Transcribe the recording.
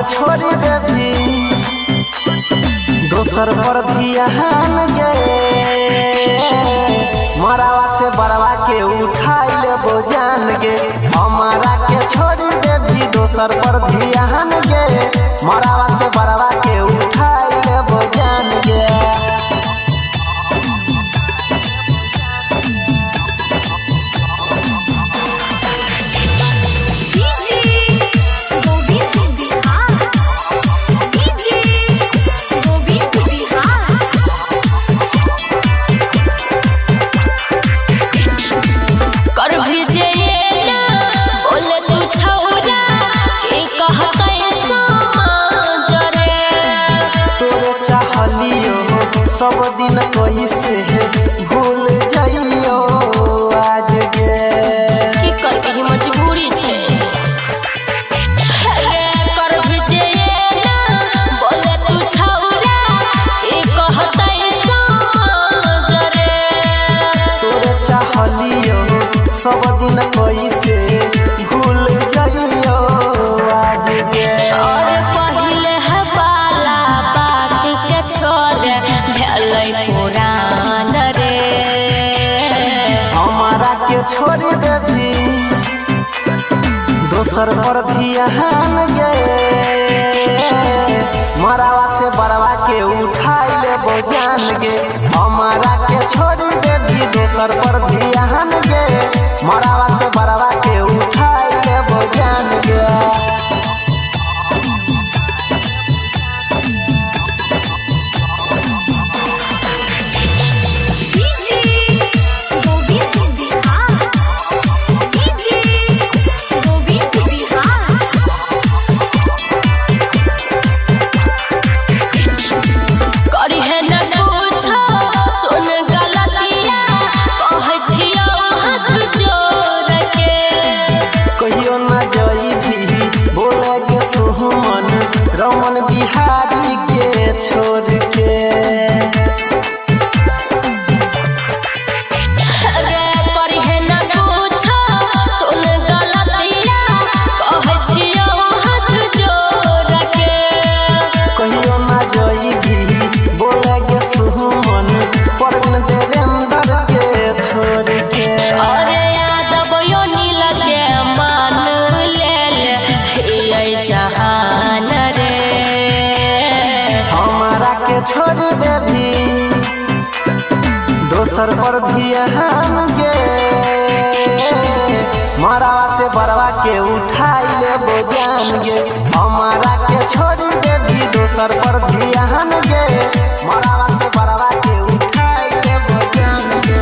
के छोड़ी देवी दोसर पर ध्यान गे मरावा से बड़वा के उठाई लेबो जान गे हमारा के छोड़ी देवी दोसर पर ध्यान गे मरावा से बड़वा के उठाई लेबो जान गे सब दिन कैसे भूल जाइयो आज गे की करके ही मजबूरी छे रे कर भेजे ना बोले तू छौरा की कहतै समझ रे तोरे चाहलियो सब दिन कैसे भूल जाइयो आज गे और पहिले है वाला बात के छोड़ पुरान रे हमारा के छोड़ी देवी दोसर पर ध्यान गे मरावा से बड़वा के उठाई लेबो जान गे हमारा के छोड़ी देवी दोसर पर ध्यान गे मरावा से बड़वा के उठाई लेबो जान गे रमन बिहारी के छोड़ के रे करिहे न कुछ सुन गलतिया कहै छियौ हाथ जोड़ के कहियो ना जइबी बोले गे सुमन परवीन देवेंद्र के छोड़ के अरे यादव यो नील के मान लेल ये जहान छोड़ देवी दोसर पर ध्यान गे मरावा से बड़वा के उठाई लेबो जान गे हमारा के छोड़ देवी दोसर पर ध्यान गे मरावा से बड़वा के उठाई लेबो जान गे